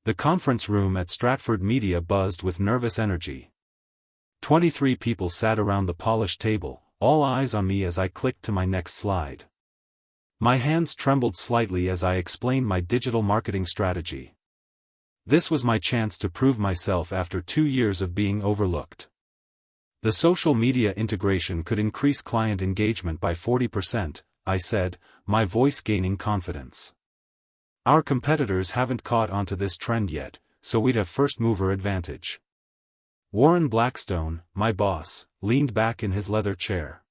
The conference room at Stratford Media buzzed with nervous energy. 23 people sat around the polished table, all eyes on me as I clicked to my next slide. My hands trembled slightly as I explained my digital marketing strategy. This was my chance to prove myself after 2 years of being overlooked. The social media integration could increase client engagement by 40%, I said, my voice gaining confidence. Our competitors haven't caught onto this trend yet, so we'd have first-mover advantage. Warren Blackstone, my boss, leaned back in his leather chair.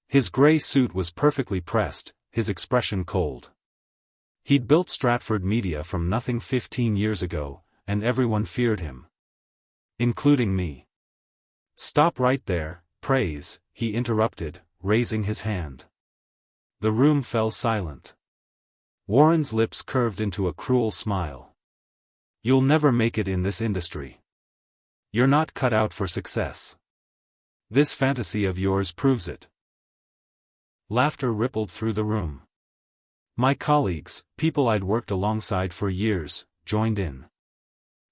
His gray suit was perfectly pressed, his expression cold. He'd built Stratford Media from nothing 15 years ago, and everyone feared him. Including me. "Stop right there, praise," he interrupted, raising his hand. The room fell silent. Warren's lips curved into a cruel smile. "You'll never make it in this industry. You're not cut out for success. This fantasy of yours proves it." Laughter rippled through the room. My colleagues, people I'd worked alongside for years, joined in.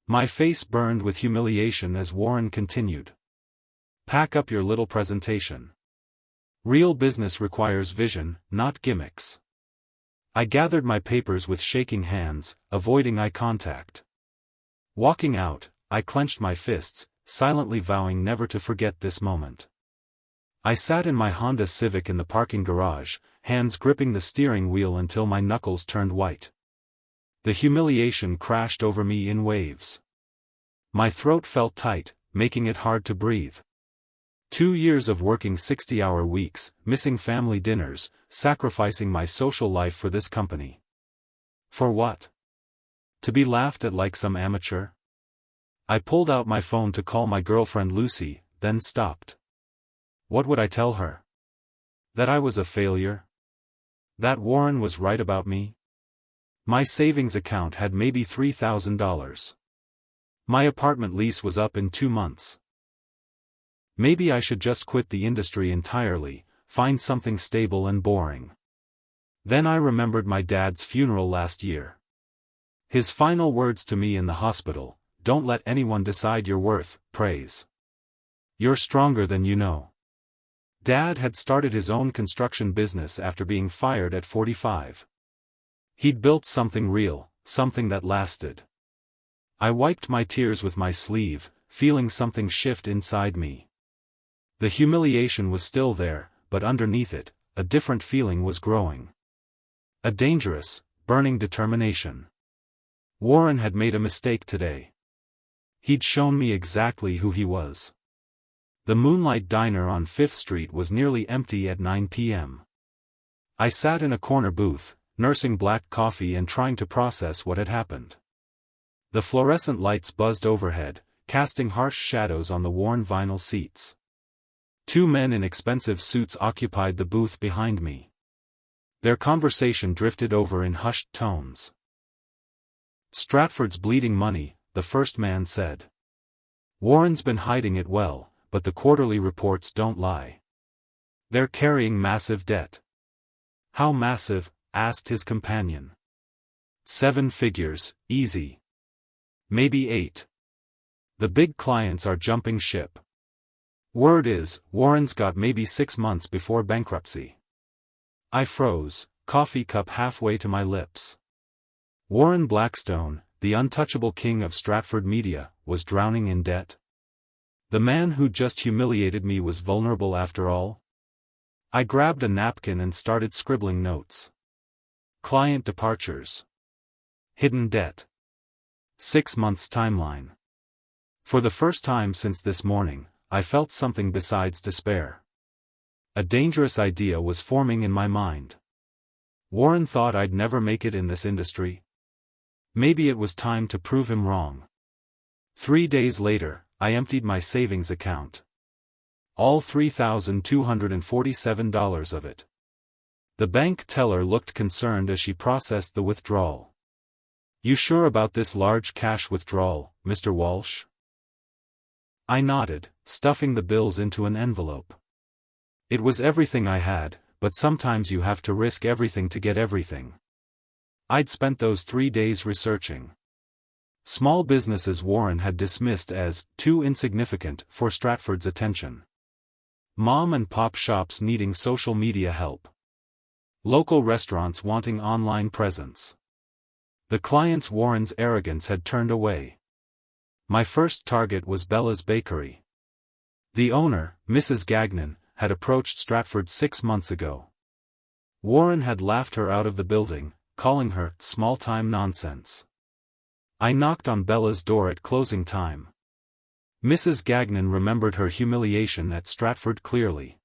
My face burned with humiliation as Warren continued. "Pack up your little presentation. Real business requires vision, not gimmicks." I gathered my papers with shaking hands, avoiding eye contact. Walking out, I clenched my fists, silently vowing never to forget this moment. I sat in my Honda Civic in the parking garage, hands gripping the steering wheel until my knuckles turned white. The humiliation crashed over me in waves. My throat felt tight, making it hard to breathe. 2 years of working 60-hour weeks, missing family dinners, sacrificing my social life for this company. For what? To be laughed at like some amateur? I pulled out my phone to call my girlfriend Lucy, then stopped. What would I tell her? That I was a failure? That Warren was right about me? My savings account had maybe $3,000. My apartment lease was up in 2 months. Maybe I should just quit the industry entirely, find something stable and boring. Then I remembered my dad's funeral last year. His final words to me in the hospital: "Don't let anyone decide your worth, praise. You're stronger than you know." Dad had started his own construction business after being fired at 45. He'd built something real, something that lasted. I wiped my tears with my sleeve, feeling something shift inside me. The humiliation was still there, but underneath it, a different feeling was growing. A dangerous, burning determination. Warren had made a mistake today. He'd shown me exactly who he was. The Moonlight Diner on 5th Street was nearly empty at 9 p.m. I sat in a corner booth, nursing black coffee and trying to process what had happened. The fluorescent lights buzzed overhead, casting harsh shadows on the worn vinyl seats. 2 men in expensive suits occupied the booth behind me. Their conversation drifted over in hushed tones. "Stratford's bleeding money," the first man said. "Warren's been hiding it well, but the quarterly reports don't lie. They're carrying massive debt." "How massive?" asked his companion. "7 figures, easy. Maybe 8. The big clients are jumping ship. Word is, Warren's got maybe 6 months before bankruptcy." I froze, coffee cup halfway to my lips. Warren Blackstone, the untouchable king of Stratford Media, was drowning in debt. The man who just humiliated me was vulnerable after all. I grabbed a napkin and started scribbling notes. Client departures. Hidden debt. 6 months timeline. For the first time since this morning, I felt something besides despair. A dangerous idea was forming in my mind. Warren thought I'd never make it in this industry. Maybe it was time to prove him wrong. 3 days later, I emptied my savings account. All $3,247 of it. The bank teller looked concerned as she processed the withdrawal. "You sure about this large cash withdrawal, Mr. Walsh?" I nodded, stuffing the bills into an envelope. It was everything I had, but sometimes you have to risk everything to get everything. I'd spent those 3 days researching Small businesses Warren had dismissed as too insignificant for Stratford's attention. Mom and pop shops needing social media help. Local restaurants wanting online presence. The clients Warren's arrogance had turned away. My first target was Bella's Bakery. The owner, Mrs. Gagnon, had approached Stratford 6 months ago. Warren had laughed her out of the building, calling her small-time nonsense. I knocked on Bella's door at closing time. Mrs. Gagnon remembered her humiliation at Stratford clearly.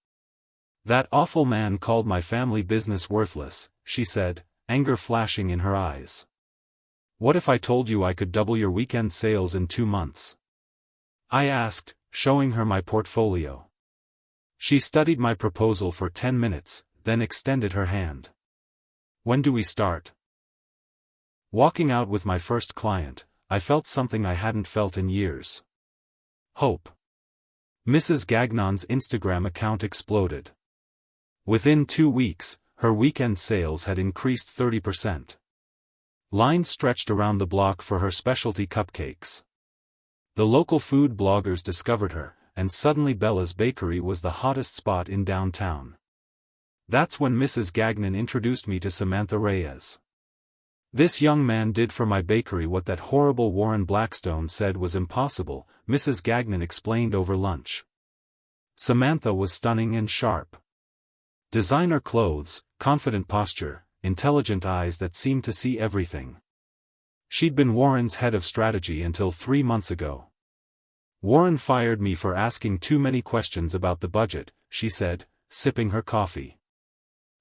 "That awful man called my family business worthless," she said, anger flashing in her eyes. "What if I told you I could double your weekend sales in 2 months?" I asked, showing her my portfolio. She studied my proposal for 10 minutes, then extended her hand. "When do we start?" Walking out with my first client, I felt something I hadn't felt in years. Hope. Mrs. Gagnon's Instagram account exploded. Within 2 weeks, her weekend sales had increased 30%. Lines stretched around the block for her specialty cupcakes. The local food bloggers discovered her, and suddenly Bella's Bakery was the hottest spot in downtown. That's when Mrs. Gagnon introduced me to Samantha Reyes. "This young man did for my bakery what that horrible Warren Blackstone said was impossible," Mrs. Gagnon explained over lunch. Samantha was stunning and sharp. Designer clothes, confident posture, intelligent eyes that seemed to see everything. She'd been Warren's head of strategy until 3 months ago. "Warren fired me for asking too many questions about the budget," she said, sipping her coffee.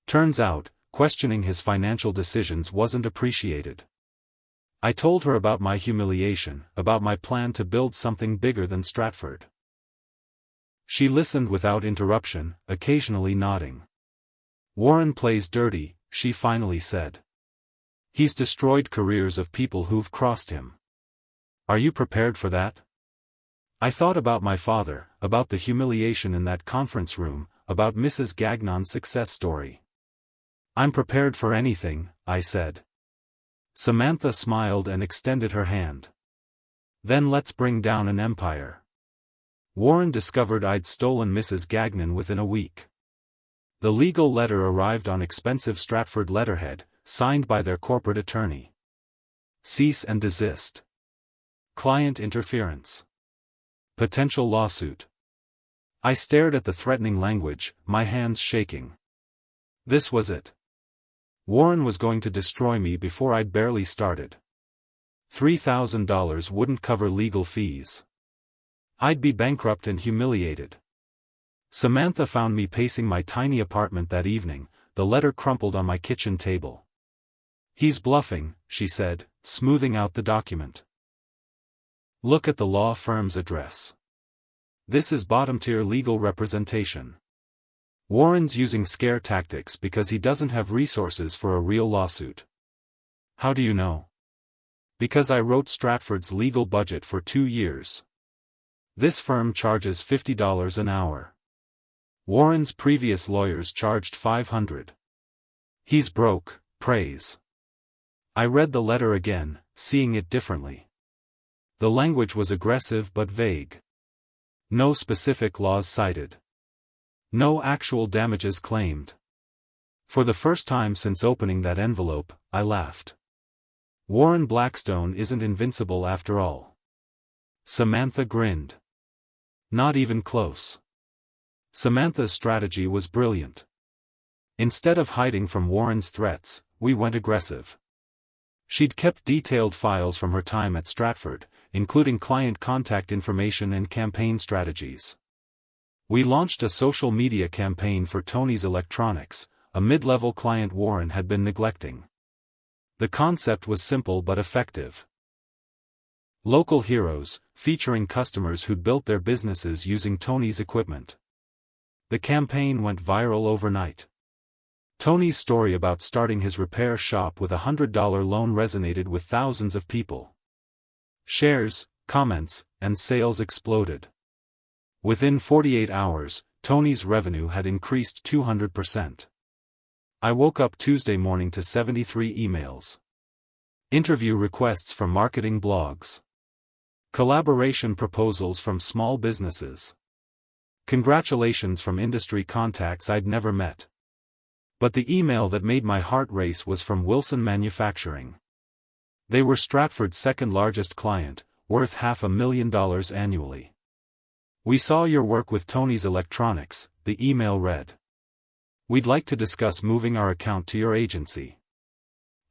"Turns out, questioning his financial decisions wasn't appreciated." I told her about my humiliation, about my plan to build something bigger than Stratford. She listened without interruption, occasionally nodding. "Warren plays dirty," she finally said. "He's destroyed careers of people who've crossed him. Are you prepared for that?" I thought about my father, about the humiliation in that conference room, about Mrs. Gagnon's success story. "I'm prepared for anything," I said. Samantha smiled and extended her hand. "Then let's bring down an empire." Warren discovered I'd stolen Mrs. Gagnon within a week. The legal letter arrived on expensive Stratford letterhead, signed by their corporate attorney. Cease and desist. Client interference. Potential lawsuit. I stared at the threatening language, my hands shaking. This was it. Warren was going to destroy me before I'd barely started. $3,000 wouldn't cover legal fees. I'd be bankrupt and humiliated. Samantha found me pacing my tiny apartment that evening, the letter crumpled on my kitchen table. "He's bluffing," she said, smoothing out the document. "Look at the law firm's address. This is bottom-tier legal representation. Warren's using scare tactics because he doesn't have resources for a real lawsuit." "How do you know?" "Because I wrote Stratford's legal budget for 2 years. This firm charges $50 an hour. Warren's previous lawyers charged $500. He's broke, praise." I read the letter again, seeing it differently. The language was aggressive but vague. No specific laws cited. No actual damages claimed. For the first time since opening that envelope, I laughed. Warren Blackstone isn't invincible after all. Samantha grinned. Not even close. Samantha's strategy was brilliant. Instead of hiding from Warren's threats, we went aggressive. She'd kept detailed files from her time at Stratford, including client contact information and campaign strategies. We launched a social media campaign for Tony's Electronics, a mid-level client Warren had been neglecting. The concept was simple but effective. Local heroes, featuring customers who'd built their businesses using Tony's equipment. The campaign went viral overnight. Tony's story about starting his repair shop with a $100 loan resonated with thousands of people. Shares, comments, and sales exploded. Within 48 hours, Tony's revenue had increased 200%. I woke up Tuesday morning to 73 emails. Interview requests from marketing blogs. Collaboration proposals from small businesses. Congratulations from industry contacts I'd never met. But the email that made my heart race was from Wilson Manufacturing. They were Stratford's second largest client, worth $500,000 annually. "We saw your work with Tony's Electronics," the email read. "We'd like to discuss moving our account to your agency."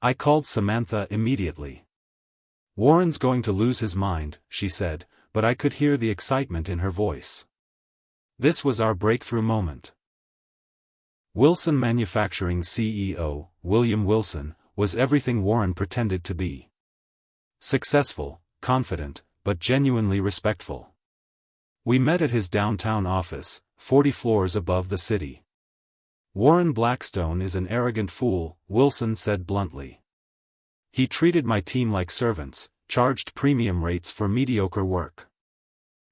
I called Samantha immediately. "Warren's going to lose his mind," she said, but I could hear the excitement in her voice. This was our breakthrough moment. Wilson Manufacturing CEO, William Wilson, was everything Warren pretended to be. Successful, confident, but genuinely respectful. We met at his downtown office, 40 floors above the city. "Warren Blackstone is an arrogant fool," Wilson said bluntly. "He treated my team like servants, charged premium rates for mediocre work.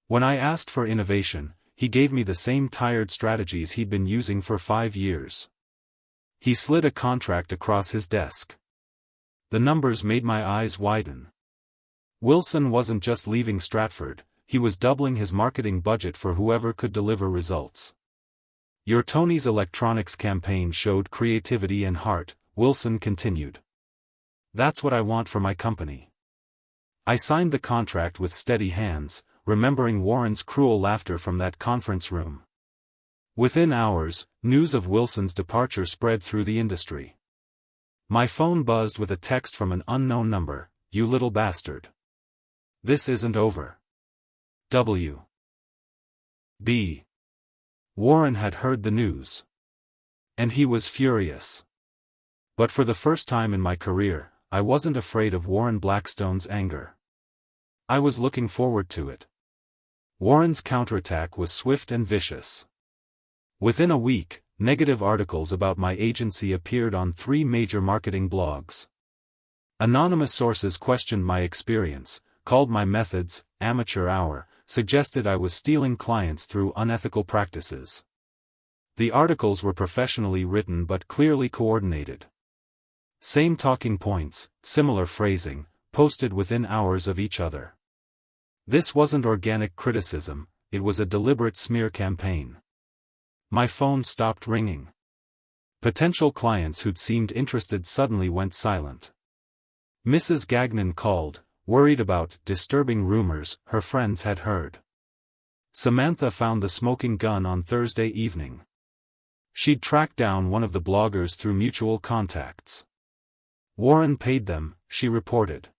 When I asked for innovation, he gave me the same tired strategies he'd been using for 5 years. He slid a contract across his desk." The numbers made my eyes widen. Wilson wasn't just leaving Stratford, he was doubling his marketing budget for whoever could deliver results. "Your Tony's Electronics campaign showed creativity and heart," Wilson continued. "That's what I want for my company." I signed the contract with steady hands, remembering Warren's cruel laughter from that conference room. Within hours, news of Wilson's departure spread through the industry. My phone buzzed with a text from an unknown number: "You little bastard. This isn't over. W. B." Warren had heard the news. And he was furious. But for the first time in my career, I wasn't afraid of Warren Blackstone's anger. I was looking forward to it. Warren's counterattack was swift and vicious. Within a week, negative articles about my agency appeared on 3 major marketing blogs. Anonymous sources questioned my experience, called my methods amateur hour, suggested I was stealing clients through unethical practices. The articles were professionally written but clearly coordinated. Same talking points, similar phrasing, posted within hours of each other. This wasn't organic criticism, it was a deliberate smear campaign. My phone stopped ringing. Potential clients who'd seemed interested suddenly went silent. Mrs. Gagnon called, worried about disturbing rumors her friends had heard. Samantha found the smoking gun on Thursday evening. She'd tracked down one of the bloggers through mutual contacts. Warren paid them, she reported.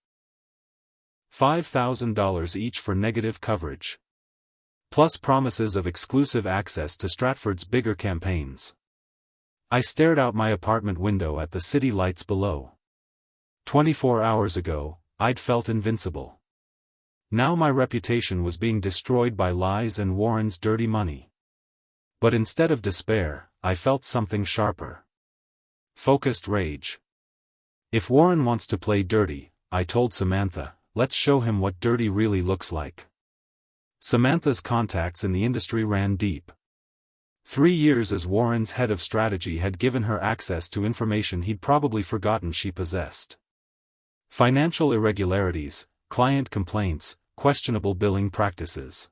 $5,000 each for negative coverage. Plus promises of exclusive access to Stratford's bigger campaigns. I stared out my apartment window at the city lights below. 24 hours ago, I'd felt invincible. Now my reputation was being destroyed by lies and Warren's dirty money. But instead of despair, I felt something sharper. Focused rage. If Warren wants to play dirty, I told Samantha, let's show him what dirty really looks like. Samantha's contacts in the industry ran deep. 3 years as Warren's head of strategy had given her access to information he'd probably forgotten she possessed. Financial irregularities, client complaints, questionable billing practices.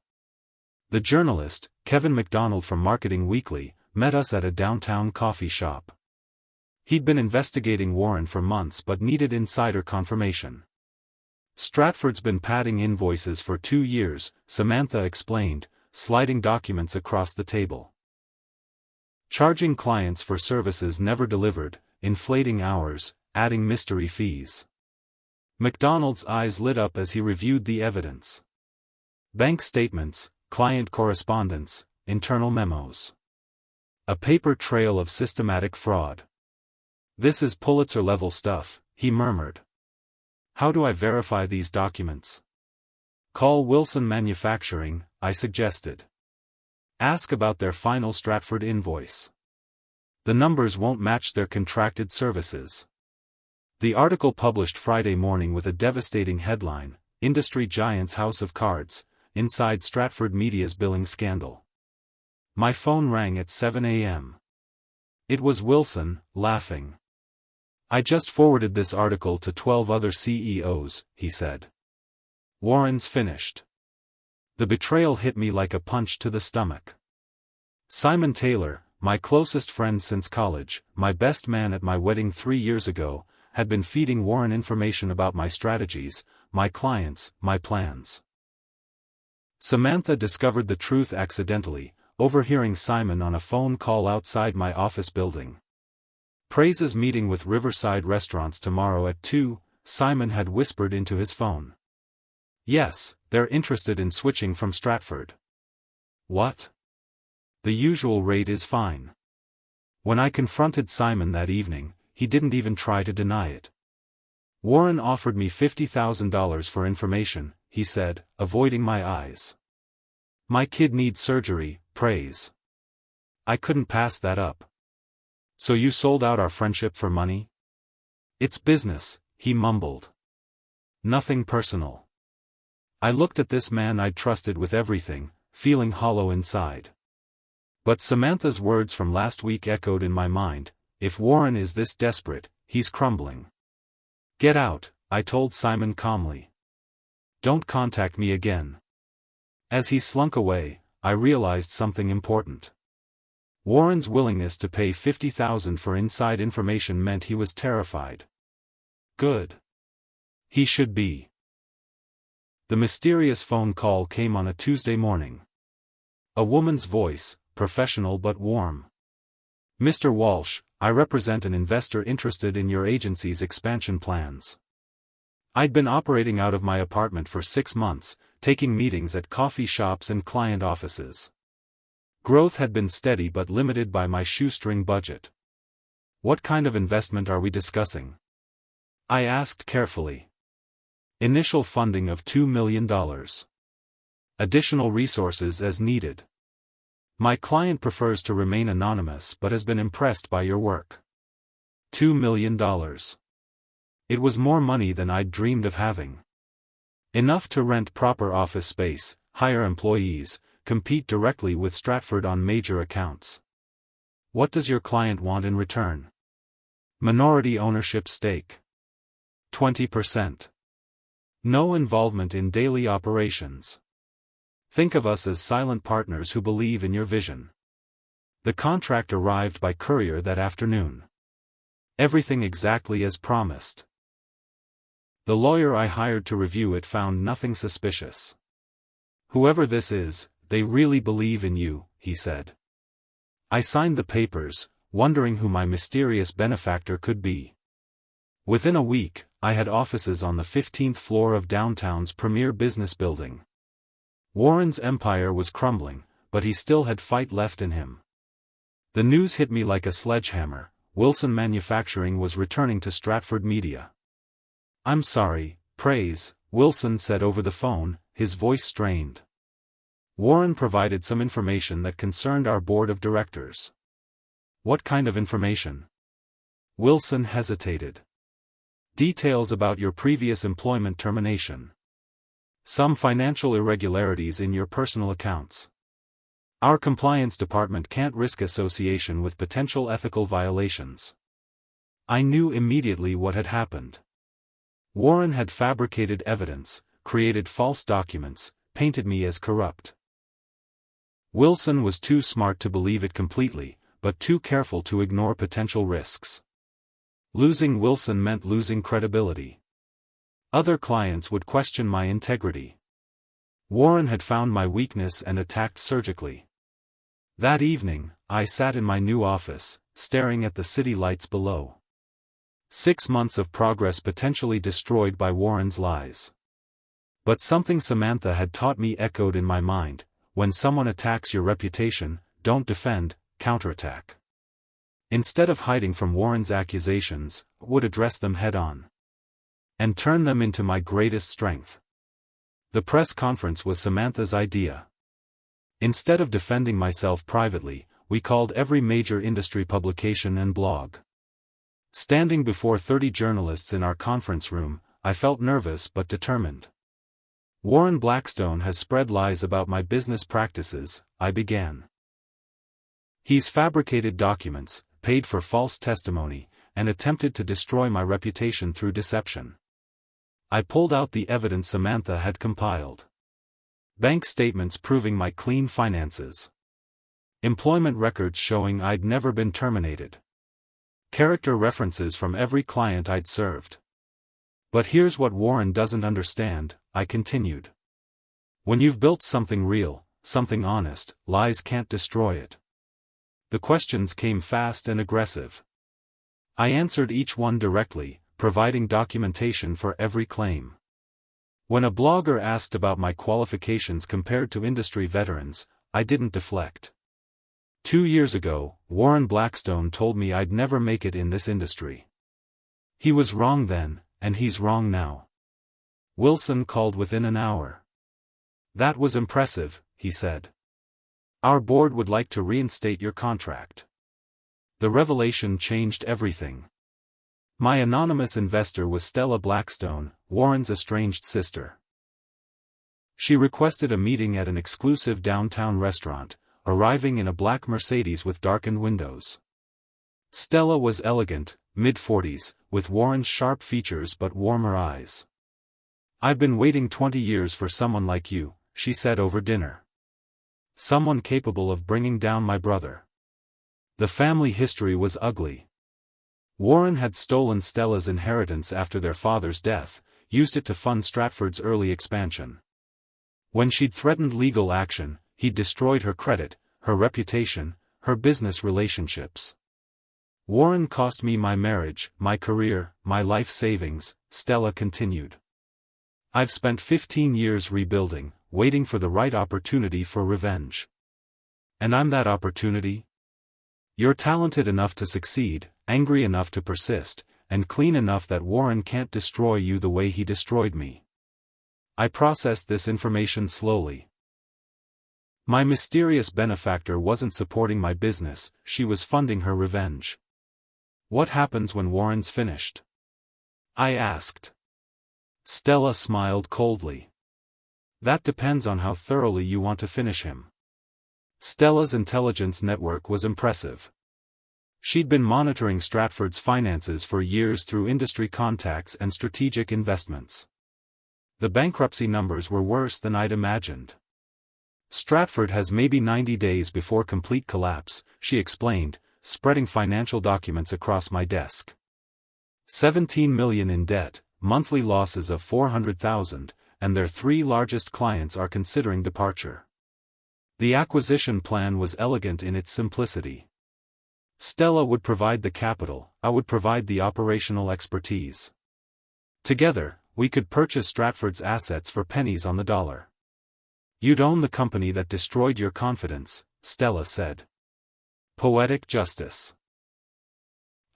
The journalist, Kevin McDonald from Marketing Weekly, met us at a downtown coffee shop. He'd been investigating Warren for months but needed insider confirmation. Stratford's been padding invoices for 2 years, Samantha explained, sliding documents across the table. Charging clients for services never delivered, inflating hours, adding mystery fees. McDonald's eyes lit up as he reviewed the evidence. Bank statements, client correspondence, internal memos. A paper trail of systematic fraud. This is Pulitzer-level stuff, he murmured. How do I verify these documents? Call Wilson Manufacturing, I suggested. Ask about their final Stratford invoice. The numbers won't match their contracted services. The article published Friday morning with a devastating headline, Industry Giant's House of Cards, Inside Stratford Media's Billing Scandal. My phone rang at 7 a.m. It was Wilson, laughing. I just forwarded this article to 12 other CEOs, he said. Warren's finished. The betrayal hit me like a punch to the stomach. Simon Taylor, my closest friend since college, my best man at my wedding 3 years ago, had been feeding Warren information about my strategies, my clients, my plans. Samantha discovered the truth accidentally, overhearing Simon on a phone call outside my office building. Praise's meeting with Riverside Restaurants tomorrow at 2, Simon had whispered into his phone. Yes, they're interested in switching from Stratford. What? The usual rate is fine. When I confronted Simon that evening, he didn't even try to deny it. Warren offered me $50,000 for information, he said, avoiding my eyes. My kid needs surgery, Praise. I couldn't pass that up. So you sold out our friendship for money? It's business, he mumbled. Nothing personal. I looked at this man I'd trusted with everything, feeling hollow inside. But Samantha's words from last week echoed in my mind. If Warren is this desperate, he's crumbling. Get out, I told Simon calmly. Don't contact me again. As he slunk away, I realized something important. Warren's willingness to pay $50,000 for inside information meant he was terrified. Good. He should be. The mysterious phone call came on a Tuesday morning. A woman's voice, professional but warm. Mr. Walsh, I represent an investor interested in your agency's expansion plans. I'd been operating out of my apartment for 6 months, taking meetings at coffee shops and client offices. Growth had been steady but limited by my shoestring budget. What kind of investment are we discussing? I asked carefully. Initial funding of $2 million. Additional resources as needed. My client prefers to remain anonymous but has been impressed by your work. $2 million. It was more money than I'd dreamed of having. Enough to rent proper office space, hire employees, compete directly with Stratford on major accounts. What does your client want in return? Minority ownership stake. 20%. No involvement in daily operations. Think of us as silent partners who believe in your vision. The contract arrived by courier that afternoon. Everything exactly as promised. The lawyer I hired to review it found nothing suspicious. Whoever this is, they really believe in you, he said. I signed the papers, wondering who my mysterious benefactor could be. Within a week, I had offices on the 15th floor of downtown's premier business building. Warren's empire was crumbling, but he still had fight left in him. The news hit me like a sledgehammer. Wilson Manufacturing was returning to Stratford Media. I'm sorry, Praise, Wilson said over the phone, his voice strained. Warren provided some information that concerned our board of directors. What kind of information? Wilson hesitated. Details about your previous employment termination. Some financial irregularities in your personal accounts. Our compliance department can't risk association with potential ethical violations. I knew immediately what had happened. Warren had fabricated evidence, created false documents, painted me as corrupt. Wilson was too smart to believe it completely, but too careful to ignore potential risks. Losing Wilson meant losing credibility. Other clients would question my integrity. Warren had found my weakness and attacked surgically. That evening, I sat in my new office, staring at the city lights below. 6 months of progress potentially destroyed by Warren's lies. But something Samantha had taught me echoed in my mind: when someone attacks your reputation, don't defend, counterattack. Instead of hiding from Warren's accusations, I would address them head-on. And turn them into my greatest strength. The press conference was Samantha's idea. Instead of defending myself privately, we called every major industry publication and blog. Standing before 30 journalists in our conference room, I felt nervous but determined. Warren Blackstone has spread lies about my business practices, I began. He's fabricated documents, paid for false testimony, and attempted to destroy my reputation through deception. I pulled out the evidence Samantha had compiled. Bank statements proving my clean finances. Employment records showing I'd never been terminated. Character references from every client I'd served. But here's what Warren doesn't understand, I continued. When you've built something real, something honest, lies can't destroy it. The questions came fast and aggressive. I answered each one directly, providing documentation for every claim. When a blogger asked about my qualifications compared to industry veterans, I didn't deflect. 2 years ago, Warren Blackstone told me I'd never make it in this industry. He was wrong then, and he's wrong now. Wilson called within an hour. That was impressive, he said. Our board would like to reinstate your contract. The revelation changed everything. My anonymous investor was Stella Blackstone, Warren's estranged sister. She requested a meeting at an exclusive downtown restaurant, arriving in a black Mercedes with darkened windows. Stella was elegant, mid-40s, with Warren's sharp features but warmer eyes. I've been waiting 20 years for someone like you, she said over dinner. Someone capable of bringing down my brother. The family history was ugly. Warren had stolen Stella's inheritance after their father's death, used it to fund Stratford's early expansion. When she'd threatened legal action, he'd destroyed her credit, her reputation, her business relationships. Warren cost me my marriage, my career, my life savings, Stella continued. I've spent 15 years rebuilding, waiting for the right opportunity for revenge. And I'm that opportunity? You're talented enough to succeed, angry enough to persist, and clean enough that Warren can't destroy you the way he destroyed me. I processed this information slowly. My mysterious benefactor wasn't supporting my business, she was funding her revenge. What happens when Warren's finished? I asked. Stella smiled coldly. That depends on how thoroughly you want to finish him. Stella's intelligence network was impressive. She'd been monitoring Stratford's finances for years through industry contacts and strategic investments. The bankruptcy numbers were worse than I'd imagined. Stratford has maybe 90 days before complete collapse, she explained, spreading financial documents across my desk. 17 million in debt, monthly losses of 400,000, and their 3 largest clients are considering departure. The acquisition plan was elegant in its simplicity. Stella would provide the capital, I would provide the operational expertise. Together, we could purchase Stratford's assets for pennies on the dollar. You'd own the company that destroyed your confidence, Stella said. Poetic justice.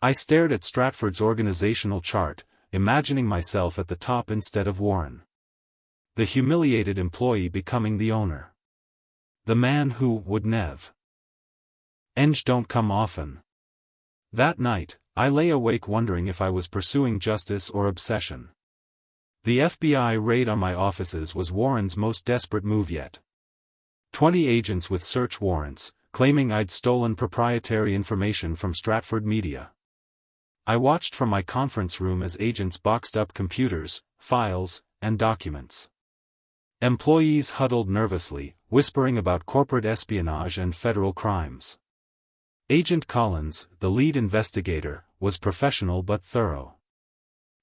I stared at Stratford's organizational chart, imagining myself at the top instead of Warren. The humiliated employee becoming the owner. The man who would nev. Don't come often. That night, I lay awake wondering if I was pursuing justice or obsession. The FBI raid on my offices was Warren's most desperate move yet. 20 agents with search warrants, claiming I'd stolen proprietary information from Stratford Media. I watched from my conference room as agents boxed up computers, files, and documents. Employees huddled nervously, whispering about corporate espionage and federal crimes. Agent Collins, the lead investigator, was professional but thorough.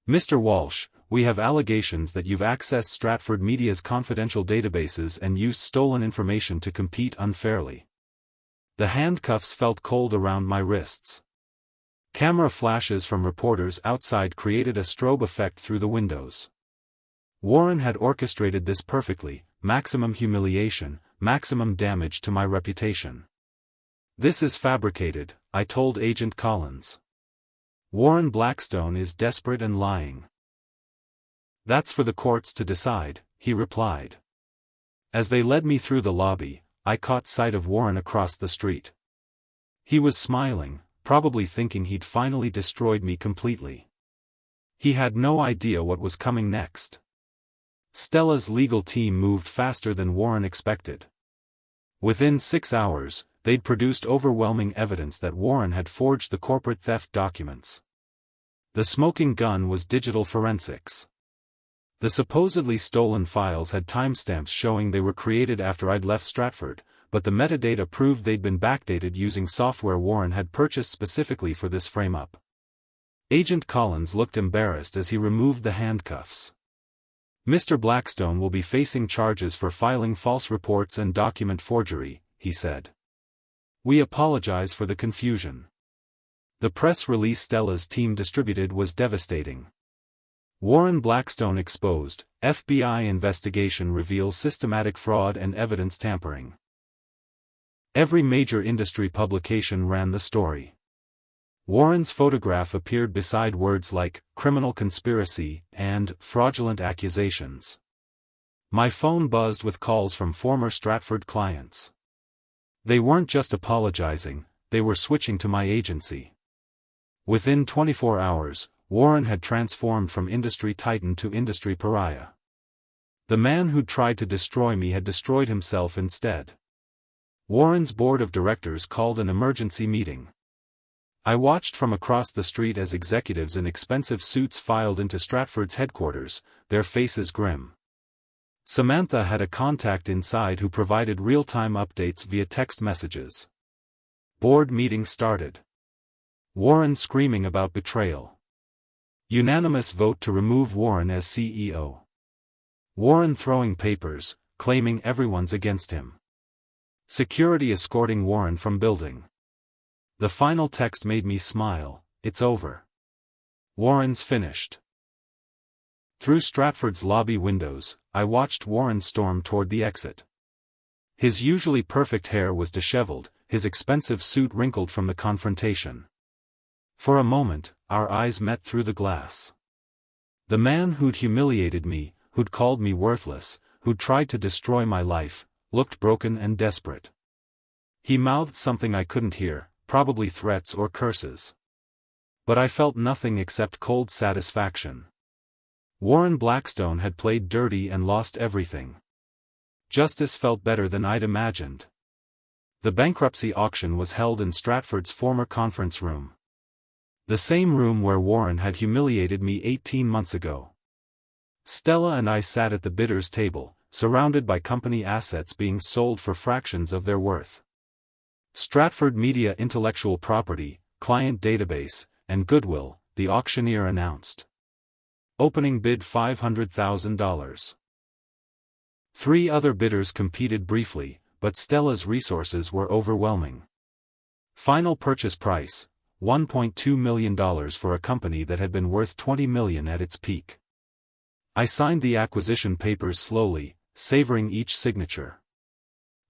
Mr. Walsh, we have allegations that you've accessed Stratford Media's confidential databases and used stolen information to compete unfairly. The handcuffs felt cold around my wrists. Camera flashes from reporters outside created a strobe effect through the windows. Warren had orchestrated this perfectly, maximum humiliation, maximum damage to my reputation. This is fabricated, I told Agent Collins. Warren Blackstone is desperate and lying. That's for the courts to decide, he replied. As they led me through the lobby, I caught sight of Warren across the street. He was smiling, probably thinking he'd finally destroyed me completely. He had no idea what was coming next. Stella's legal team moved faster than Warren expected. Within 6 hours, they'd produced overwhelming evidence that Warren had forged the corporate theft documents. The smoking gun was digital forensics. The supposedly stolen files had timestamps showing they were created after I'd left Stratford, but the metadata proved they'd been backdated using software Warren had purchased specifically for this frame-up. Agent Collins looked embarrassed as he removed the handcuffs. "Mr. Blackstone will be facing charges for filing false reports and document forgery," he said. "We apologize for the confusion." The press release Stella's team distributed was devastating. Warren Blackstone exposed, FBI investigation reveals systematic fraud and evidence tampering. Every major industry publication ran the story. Warren's photograph appeared beside words like criminal conspiracy and fraudulent accusations. My phone buzzed with calls from former Stratford clients. They weren't just apologizing, they were switching to my agency. Within 24 hours, Warren had transformed from industry titan to industry pariah. The man who'd tried to destroy me had destroyed himself instead. Warren's board of directors called an emergency meeting. I watched from across the street as executives in expensive suits filed into Stratford's headquarters, their faces grim. Samantha had a contact inside who provided real-time updates via text messages. Board meeting started. Warren screaming about betrayal. Unanimous vote to remove Warren as CEO. Warren throwing papers, claiming everyone's against him. Security escorting Warren from building. The final text made me smile, "It's over. Warren's finished." Through Stratford's lobby windows, I watched Warren storm toward the exit. His usually perfect hair was disheveled, his expensive suit wrinkled from the confrontation. For a moment, our eyes met through the glass. The man who'd humiliated me, who'd called me worthless, who'd tried to destroy my life, looked broken and desperate. He mouthed something I couldn't hear, probably threats or curses. But I felt nothing except cold satisfaction. Warren Blackstone had played dirty and lost everything. Justice felt better than I'd imagined. The bankruptcy auction was held in Stratford's former conference room. The same room where Warren had humiliated me 18 months ago. Stella and I sat at the bidders' table, surrounded by company assets being sold for fractions of their worth. Stratford Media intellectual property, client database, and goodwill, the auctioneer announced. Opening bid $500,000. 3 other bidders competed briefly, but Stella's resources were overwhelming. Final purchase price, $1.2 million for a company that had been worth $20 million at its peak. I signed the acquisition papers slowly, savoring each signature.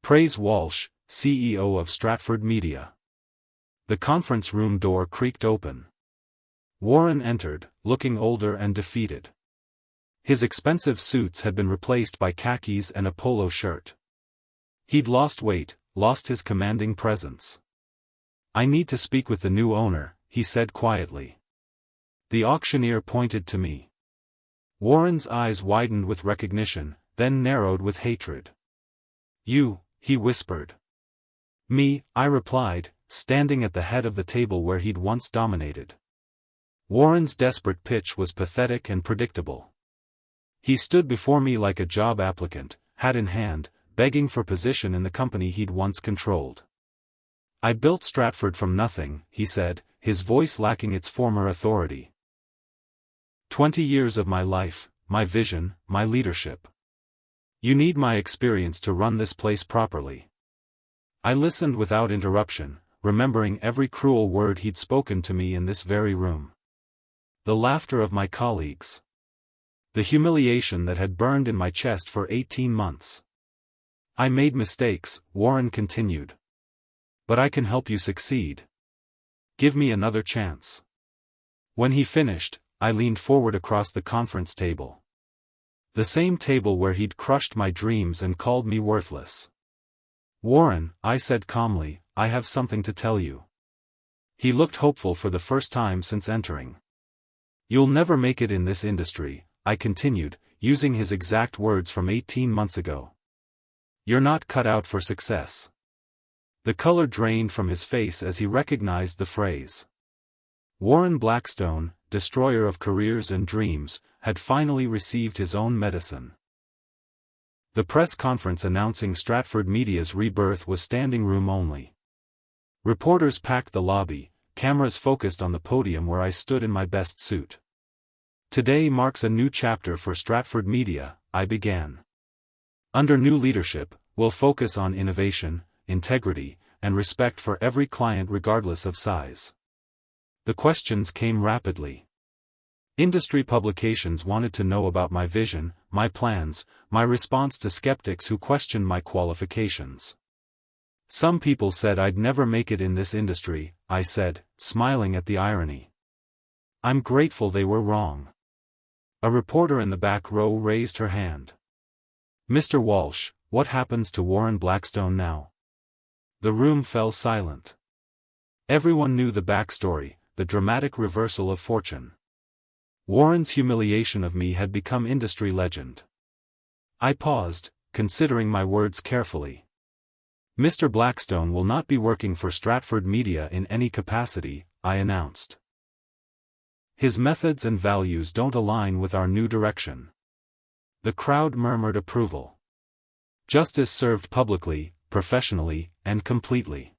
Praise Walsh, CEO of Stratford Media. The conference room door creaked open. Warren entered, looking older and defeated. His expensive suits had been replaced by khakis and a polo shirt. He'd lost weight, lost his commanding presence. "I need to speak with the new owner," he said quietly. The auctioneer pointed to me. Warren's eyes widened with recognition, then narrowed with hatred. "You," he whispered. "Me," I replied, standing at the head of the table where he'd once dominated. Warren's desperate pitch was pathetic and predictable. He stood before me like a job applicant, hat in hand, begging for position in the company he'd once controlled. "I built Stratford from nothing," he said, his voice lacking its former authority. 20 years of my life, my vision, my leadership. You need my experience to run this place properly." I listened without interruption, remembering every cruel word he'd spoken to me in this very room. The laughter of my colleagues. The humiliation that had burned in my chest for 18 months. "I made mistakes," Warren continued. "But I can help you succeed. Give me another chance." When he finished, I leaned forward across the conference table. The same table where he'd crushed my dreams and called me worthless. "Warren," I said calmly, "I have something to tell you." He looked hopeful for the first time since entering. "You'll never make it in this industry," I continued, using his exact words from 18 months ago. "You're not cut out for success." The color drained from his face as he recognized the phrase. Warren Blackstone, destroyer of careers and dreams, had finally received his own medicine. The press conference announcing Stratford Media's rebirth was standing room only. Reporters packed the lobby, cameras focused on the podium where I stood in my best suit. Today marks a new chapter for Stratford Media, I began. Under new leadership, we'll focus on innovation, integrity, and respect for every client regardless of size. The questions came rapidly. Industry publications wanted to know about my vision, my plans, my response to skeptics who questioned my qualifications. Some people said I'd never make it in this industry, I said, smiling at the irony. I'm grateful they were wrong. A reporter in the back row raised her hand. Mr. Walsh, what happens to Warren Blackstone now? The room fell silent. Everyone knew the backstory, the dramatic reversal of fortune. Warren's humiliation of me had become industry legend. I paused, considering my words carefully. Mr. Blackstone will not be working for Stratford Media in any capacity, I announced. His methods and values don't align with our new direction. The crowd murmured approval. Justice served publicly, professionally, and completely.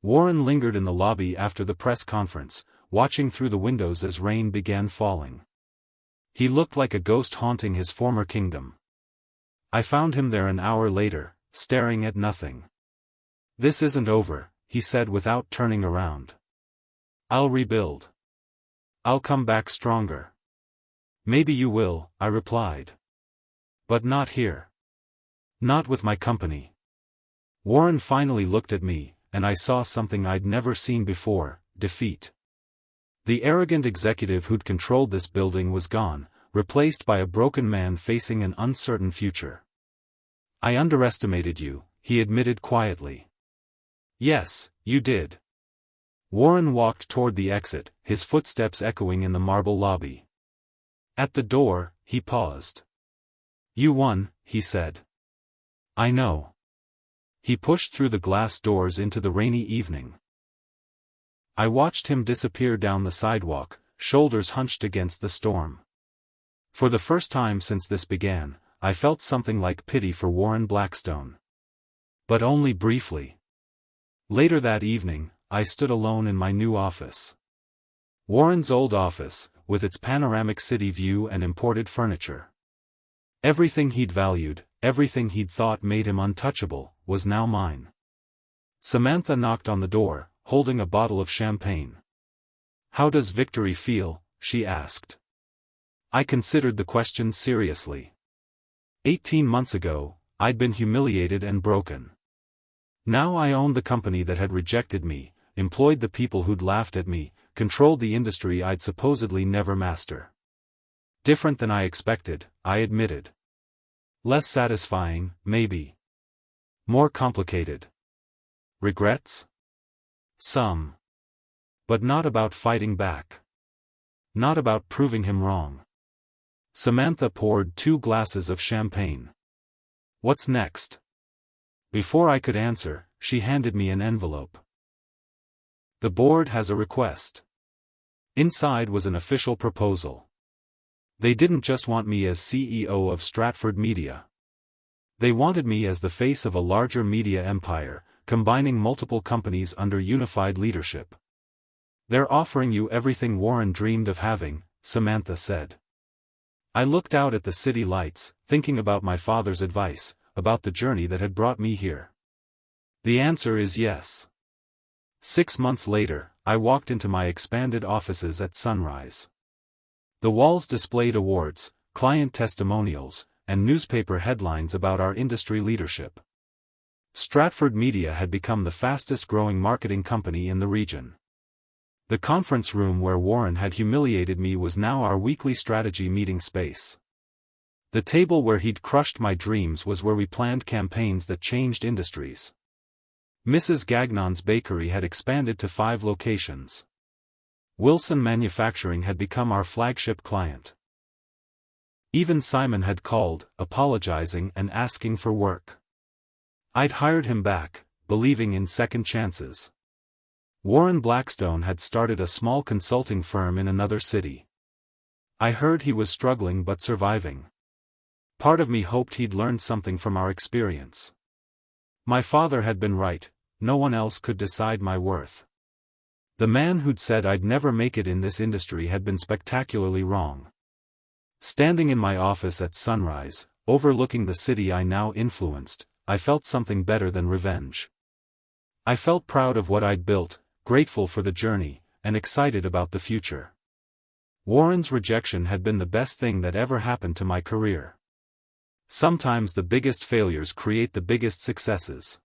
Warren lingered in the lobby after the press conference, watching through the windows as rain began falling. He looked like a ghost haunting his former kingdom. I found him there an hour later, staring at nothing. This isn't over, he said without turning around. I'll rebuild. I'll come back stronger. Maybe you will, I replied. But not here. Not with my company. Warren finally looked at me, and I saw something I'd never seen before: defeat. The arrogant executive who'd controlled this building was gone, replaced by a broken man facing an uncertain future. I underestimated you, he admitted quietly. Yes, you did. Warren walked toward the exit, his footsteps echoing in the marble lobby. At the door, he paused. You won, he said. I know. He pushed through the glass doors into the rainy evening. I watched him disappear down the sidewalk, shoulders hunched against the storm. For the first time since this began, I felt something like pity for Warren Blackstone. But only briefly. Later that evening, I stood alone in my new office. Warren's old office, with its panoramic city view and imported furniture. Everything he'd valued, everything he'd thought made him untouchable, was now mine. Samantha knocked on the door, holding a bottle of champagne. How does victory feel? She asked. I considered the question seriously. 18 months ago, I'd been humiliated and broken. Now I owned the company that had rejected me, employed the people who'd laughed at me, controlled the industry I'd supposedly never master. Different than I expected, I admitted. Less satisfying, maybe. More complicated. Regrets? Some. But not about fighting back. Not about proving him wrong. Samantha poured 2 glasses of champagne. What's next? Before I could answer, she handed me an envelope. The board has a request. Inside was an official proposal. They didn't just want me as CEO of Stratford Media. They wanted me as the face of a larger media empire, combining multiple companies under unified leadership. They're offering you everything Warren dreamed of having, Samantha said. I looked out at the city lights, thinking about my father's advice, about the journey that had brought me here. The answer is yes. 6 months later, I walked into my expanded offices at sunrise. The walls displayed awards, client testimonials, and newspaper headlines about our industry leadership. Stratford Media had become the fastest-growing marketing company in the region. The conference room where Warren had humiliated me was now our weekly strategy meeting space. The table where he'd crushed my dreams was where we planned campaigns that changed industries. Mrs. Gagnon's bakery had expanded to 5 locations. Wilson Manufacturing had become our flagship client. Even Simon had called, apologizing and asking for work. I'd hired him back, believing in second chances. Warren Blackstone had started a small consulting firm in another city. I heard he was struggling but surviving. Part of me hoped he'd learned something from our experience. My father had been right, no one else could decide my worth. The man who'd said I'd never make it in this industry had been spectacularly wrong. Standing in my office at sunrise, overlooking the city I now influenced, I felt something better than revenge. I felt proud of what I'd built, grateful for the journey, and excited about the future. Warren's rejection had been the best thing that ever happened to my career. Sometimes the biggest failures create the biggest successes.